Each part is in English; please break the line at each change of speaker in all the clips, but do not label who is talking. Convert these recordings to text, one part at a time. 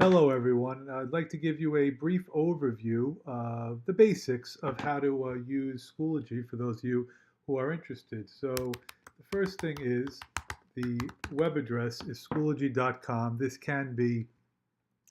Hello, everyone. I'd like to give you a brief overview of the basics of how to use Schoology for those of you who are interested. So the first thing is the web address is schoology.com. This can be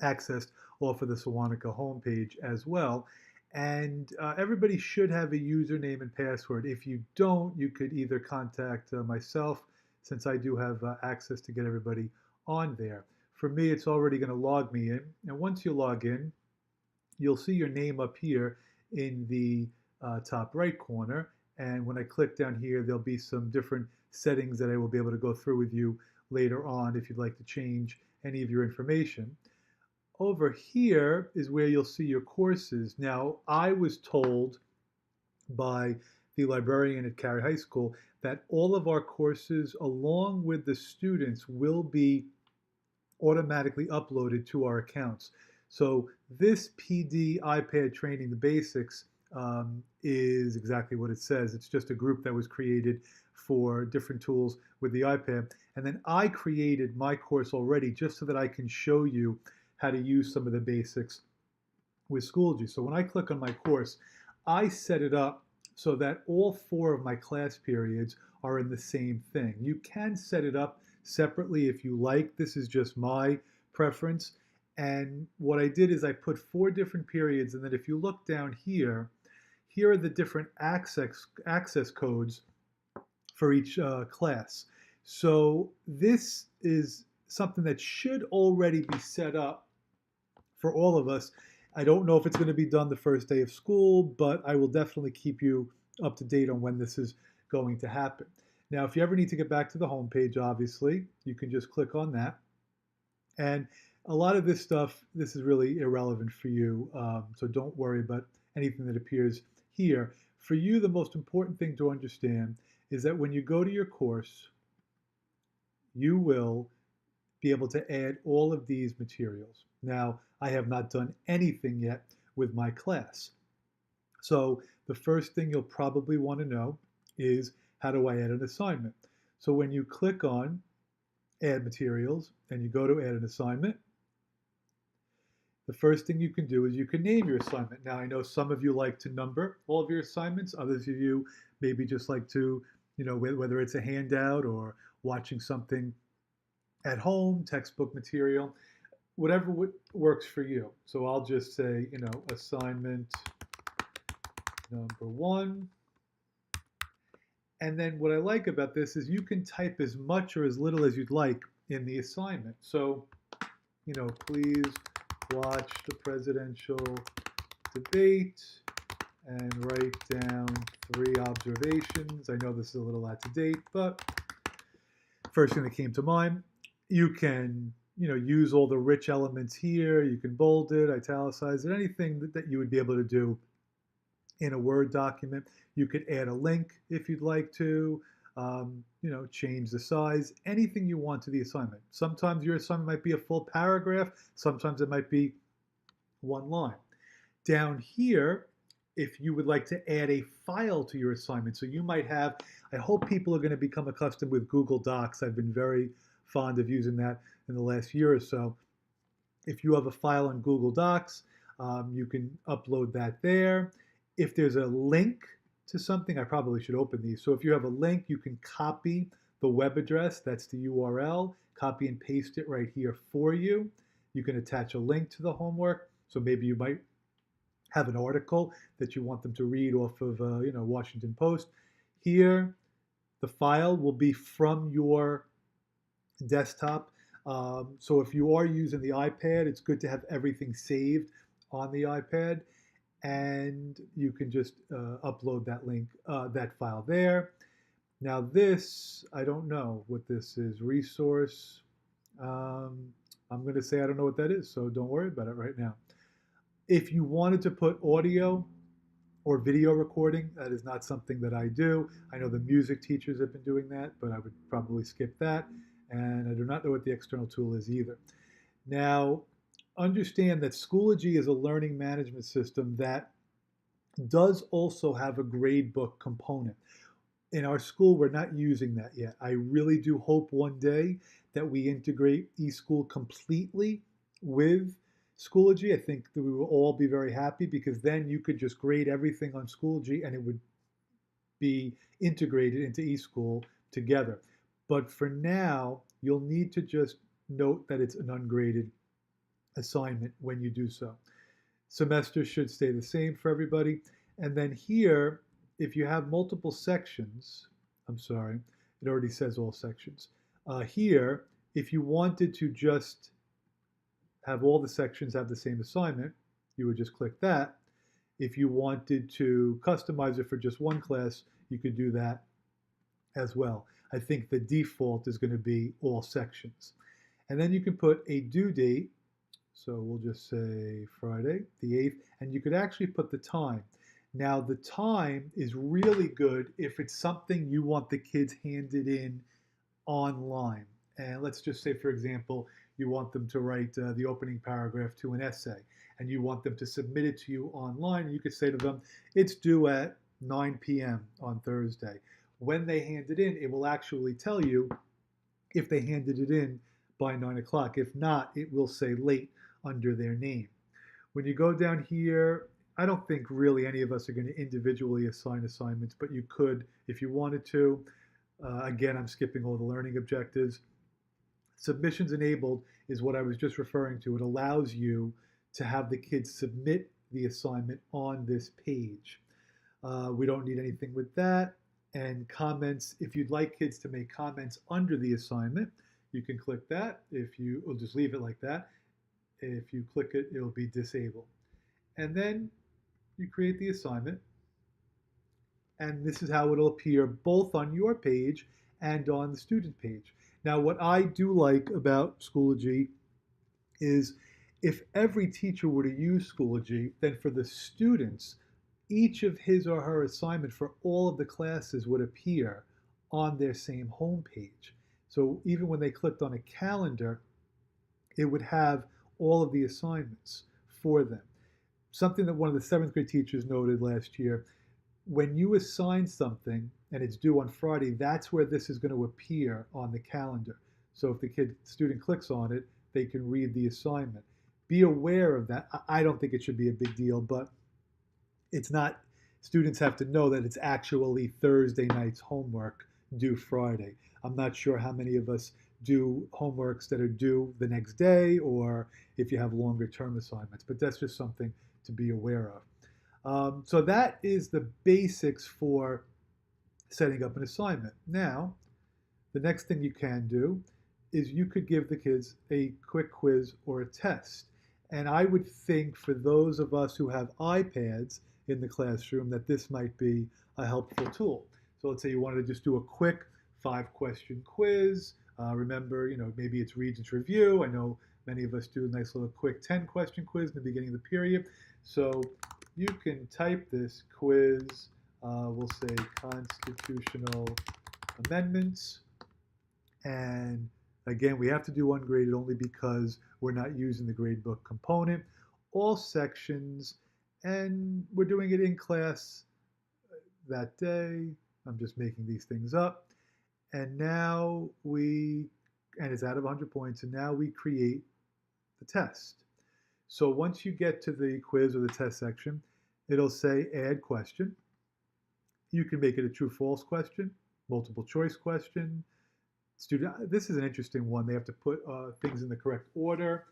accessed off of the Sewanaka homepage as well. And everybody should have a username and password. If you don't, you could either contact myself, since I do have access to get everybody on there. For me, it's already going to log me in. And once you log in, you'll see your name up here in the top right corner. And when I click down here, there'll be some different settings that I will be able to go through with you later on if you'd like to change any of your information. Over here is where you'll see your courses. Now, I was told by the librarian at Cary High School that all of our courses, along with the students, will be automatically uploaded to our accounts. So this PD iPad Training, the basics, is exactly what it says. It's just a group that was created for different tools with the iPad. And then I created my course already just so that I can show you how to use some of the basics with Schoology. So when I click on my course, I set it up so that all 4 of my class periods are in the same thing. You can set it up separately if you like. This is just my preference. And what I did is I put 4 different periods, and then if you look down here, here are the different access codes for each class. So this is something that should already be set up for all of us. I don't know if it's going to be done the first day of school, but I will definitely keep you up to date on when this is going to happen. Now, if you ever need to get back to the home page, obviously, you can just click on that. And a lot of this stuff, this is really irrelevant for you, so don't worry about anything that appears here. For you, the most important thing to understand is that when you go to your course, you will be able to add all of these materials. Now, I have not done anything yet with my class. So the first thing you'll probably want to know is, how do I add an assignment? So when you click on Add Materials and you go to Add an Assignment, the first thing you can do is you can name your assignment. Now, I know some of you like to number all of your assignments. Others of you maybe just like to, whether it's a handout or watching something at home, textbook material, whatever works for you. So I'll just say, assignment number 1. And then what I like about this is you can type as much or as little as you'd like in the assignment. So, please watch the presidential debate and write down 3 observations. I know this is a little out of date, but first thing that came to mind. You can, use all the rich elements here. You can bold it, italicize it, anything that you would be able to do in a Word document. You could add a link if you'd like to, change the size, anything you want to the assignment. Sometimes your assignment might be a full paragraph. Sometimes it might be 1 line. Down here, if you would like to add a file to your assignment, so you might have, I hope people are going to become accustomed with Google Docs. I've been very fond of using that in the last year or so. If you have a file on Google Docs, you can upload that there. If there's a link to something, I probably should open these. So if you have a link, you can copy the web address, that's the URL, copy and paste it right here for you. You can attach a link to the homework. So maybe you might have an article that you want them to read off of, Washington Post. Here, the file will be from your desktop. So if you are using the iPad, it's good to have everything saved on the iPad, and you can just upload that link, that file there. Now this, I don't know what this is, resource. I'm going to say I don't know what that is, so don't worry about it right now. If you wanted to put audio or video recording, that is not something that I do. I know the music teachers have been doing that, but I would probably skip that. And I do not know what the external tool is either. Now, understand that Schoology is a learning management system that does also have a gradebook component. In our school, we're not using that yet. I really do hope one day that we integrate eSchool completely with Schoology, I think that we will all be very happy because then you could just grade everything on Schoology and it would be integrated into eSchool together. But for now, you'll need to just note that it's an ungraded assignment when you do so. Semesters should stay the same for everybody. And then here, if you have multiple sections, I'm sorry, it already says all sections. Here, if you wanted to just have all the sections have the same assignment, you would just click that. If you wanted to customize it for just one class, you could do that as well. I think the default is going to be all sections. And then you can put a due date. So we'll just say Friday, the 8th, and you could actually put the time. Now, the time is really good if it's something you want the kids handed in online. And let's just say, for example, you want them to write the opening paragraph to an essay, and you want them to submit it to you online. You could say to them, it's due at 9 p.m. on Thursday. When they hand it in, it will actually tell you if they handed it in by 9 o'clock. If not, it will say late under their name. When you go down here, I don't think really any of us are going to individually assign assignments, but you could if you wanted to. Again, I'm skipping all the learning objectives. Submissions enabled is what I was just referring to. It allows you to have the kids submit the assignment on this page. We don't need anything with that. And comments, if you'd like kids to make comments under the assignment, you can click that. If you, will just leave it like that. If you click it, it'll be disabled. And then you create the assignment. And this is how it'll appear both on your page and on the student page. Now, what I do like about Schoology is if every teacher were to use Schoology, then for the students, each of his or her assignment for all of the classes would appear on their same home page. So even when they clicked on a calendar, it would have all of the assignments for them. Something that one of the 7th grade teachers noted last year, when you assign something and it's due on Friday, that's where this is going to appear on the calendar. So if the student clicks on it, they can read the assignment. Be aware of that. I don't think it should be a big deal, but it's not, students have to know that it's actually Thursday night's homework due Friday. I'm not sure how many of us do homeworks that are due the next day or if you have longer term assignments, but that's just something to be aware of. So that is the basics for setting up an assignment. Now, the next thing you can do is you could give the kids a quick quiz or a test. And I would think for those of us who have iPads in the classroom that this might be a helpful tool. So let's say you wanted to just do a quick 5-question quiz. Remember, maybe it's Regents Review. I know many of us do a nice little quick 10-question quiz in the beginning of the period. So you can type this quiz, we'll say constitutional amendments. And again, we have to do ungraded only because we're not using the gradebook component. All sections, and we're doing it in class that day. I'm just making these things up. And now and it's out of 100 points, and now we create the test. So once you get to the quiz or the test section, it'll say add question. You can make it a true-false question, multiple choice question. This is an interesting one. They have to put things in the correct order.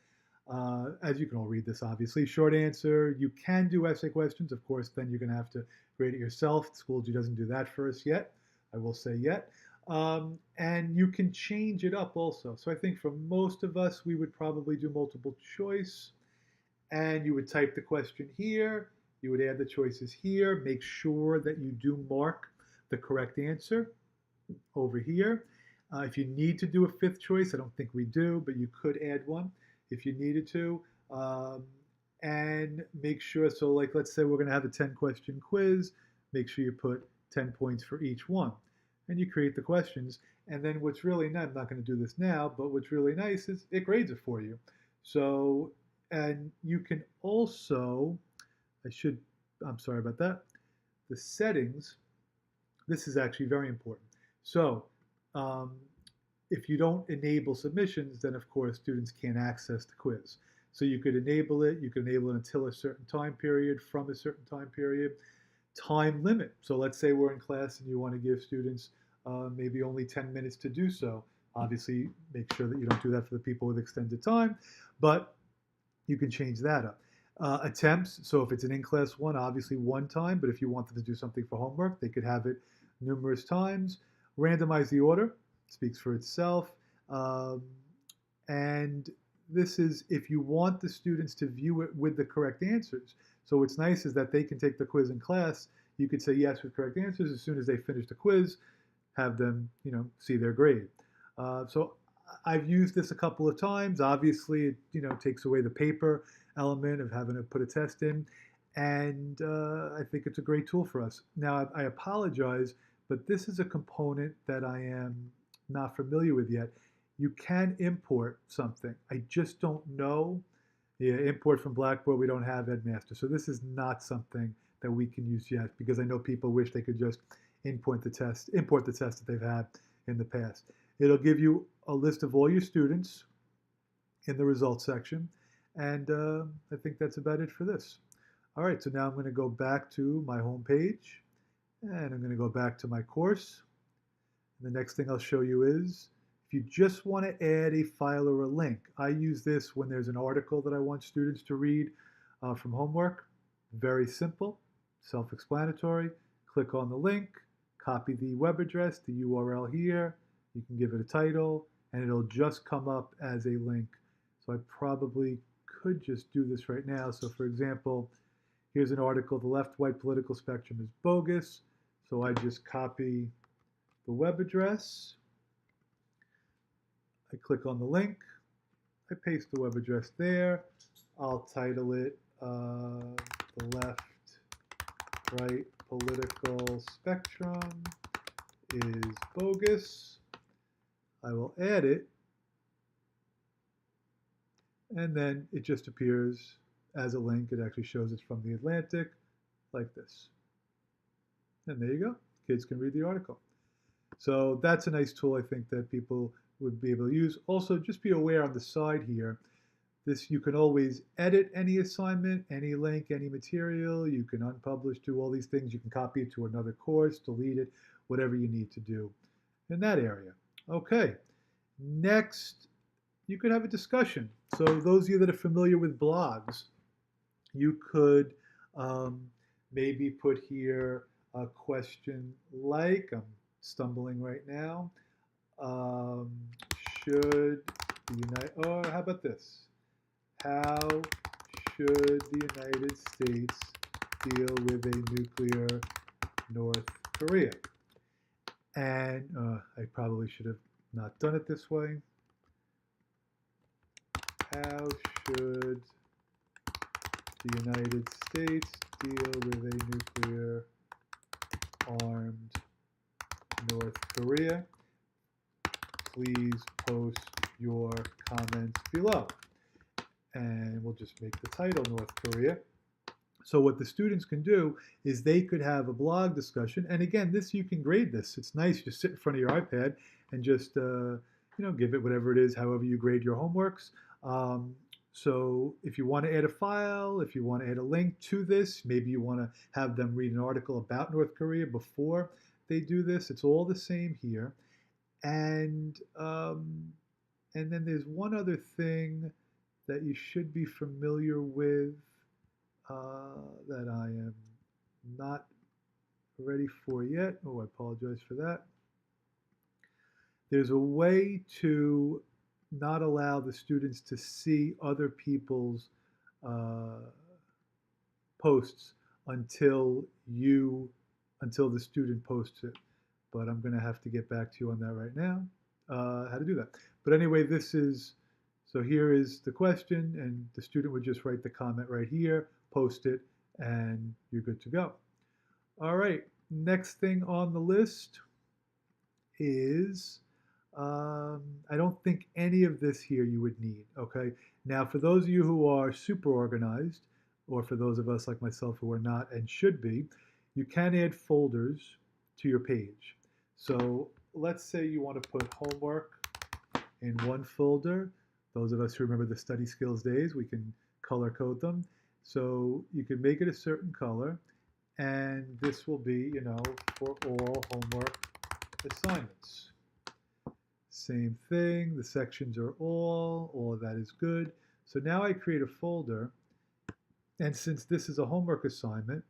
As you can all read this, obviously. Short answer, you can do essay questions. Of course, then you're going to have to grade it yourself. Schoology doesn't do that for us yet. I will say yet. And you can change it up also. So I think for most of us, we would probably do multiple choice. And you would type the question here. You would add the choices here. Make sure that you do mark the correct answer over here. If you need to do a 5th choice, I don't think we do, but you could add one if you needed to. And make sure, so like let's say we're going to have a 10-question quiz. Make sure you put 10 points for each one. And you create the questions. And then what's really nice, I'm not going to do this now, but what's really nice is it grades it for you. So, and you can also, I'm sorry about that. The settings, this is actually very important. So, if you don't enable submissions, then of course students can't access the quiz. So you could enable it. You could enable it until a certain time period, from a certain time period. Time limit. So let's say we're in class and you want to give students maybe only 10 minutes to do so. Obviously, make sure that you don't do that for the people with extended time, but you can change that up. Attempts, so if it's an in-class one, obviously one time, but if you want them to do something for homework, they could have it numerous times. Randomize the order, speaks for itself. Um, and this is if you want the students to view it with the correct answers. So what's nice is that they can take the quiz in class. You could say yes with correct answers. As soon as they finish the quiz, have them, see their grade. So I've used this a couple of times. Obviously, it takes away the paper element of having to put a test in, and I think it's a great tool for us. Now, I apologize, but this is a component that I am not familiar with yet. You can import something. I just don't know. Yeah, import from Blackboard. We don't have Edmaster, so this is not something that we can use yet because I know people wish they could just import the test that they've had in the past. It'll give you a list of all your students in the results section, and I think that's about it for this. All right, so now I'm going to go back to my home page, and I'm going to go back to my course. And the next thing I'll show you is if you just want to add a file or a link. I use this when there's an article that I want students to read from homework. Very simple, self-explanatory. Click on the link, copy the web address, the URL here. You can give it a title, and it'll just come up as a link. So I probably could just do this right now. So for example, here's an article, The Left White Political Spectrum is Bogus. So I just copy the web address. I click on the link. I paste the web address there. I'll title it The Left Right Political Spectrum is Bogus. I will add it, and then it just appears as a link. It actually shows it's from The Atlantic, like this. And there you go. Kids can read the article. So that's a nice tool I think that people would be able to use. Also, just be aware on the side here, you can always edit any assignment, any link, any material. You can unpublish, do all these things. You can copy it to another course, delete it, whatever you need to do in that area. Okay, next, you could have a discussion. So those of you that are familiar with blogs, you could maybe put here a question like, I'm stumbling right now, should the or how about this? How should the United States deal with a nuclear North Korea? And I probably should have not done it this way. How should the United States deal with a nuclear armed North Korea? Please post your comments below. And we'll just make the title North Korea. So what the students can do is they could have a blog discussion. And again, you can grade this. It's nice. Just sit in front of your iPad and just give it whatever it is, however you grade your homeworks. So if you want to add a file, if you want to add a link to this, maybe you want to have them read an article about North Korea before they do this. It's all the same here. And then there's one other thing that you should be familiar with that I am not ready for yet. Oh, I apologize for that. There's a way to not allow the students to see other people's posts until the student posts it. But I'm going to have to get back to you on that right now, how to do that. But anyway, so here is the question, and the student would just write the comment right here, post it, and you're good to go. All right, next thing on the list is, I don't think any of this here you would need, okay? Now, for those of you who are super organized, or for those of us like myself who are not and should be, you can add folders to your page. So let's say you want to put homework in one folder, Those of us who remember the study skills days, we can color code them. So you can make it a certain color, and this will be, for all homework assignments. Same thing, the sections are all of that is good. So now I create a folder, and since this is a homework assignment,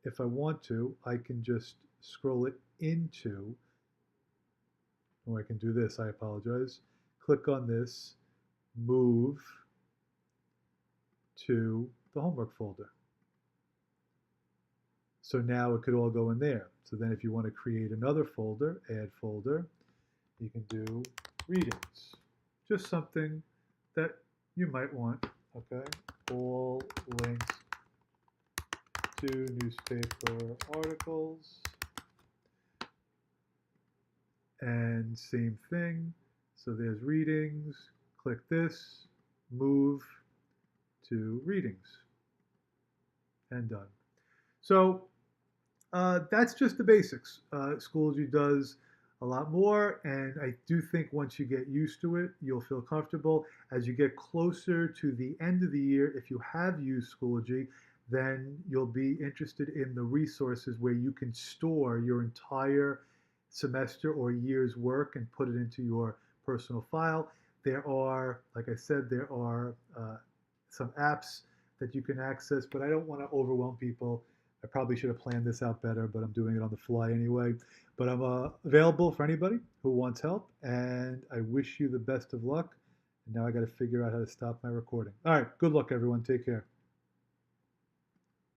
if I want to, I can just scroll it into, or I can do this, I apologize. Click on this, move to the homework folder. So now it could all go in there. So then if you want to create another folder, add folder, you can do readings. Just something that you might want, okay? All links to newspaper articles. And same thing. So there's readings. Click this, move to readings. And done. So that's just the basics. Schoology does a lot more, and I do think once you get used to it, you'll feel comfortable. As you get closer to the end of the year, if you have used Schoology, then you'll be interested in the resources where you can store your entire semester or year's work and put it into your personal file. There are, like I said, there are some apps that you can access, but I don't want to overwhelm people. I probably should have planned this out better, but I'm doing it on the fly anyway. But I'm available for anybody who wants help, and I wish you the best of luck. And now I got to figure out how to stop my recording. All right, good luck, everyone. Take care.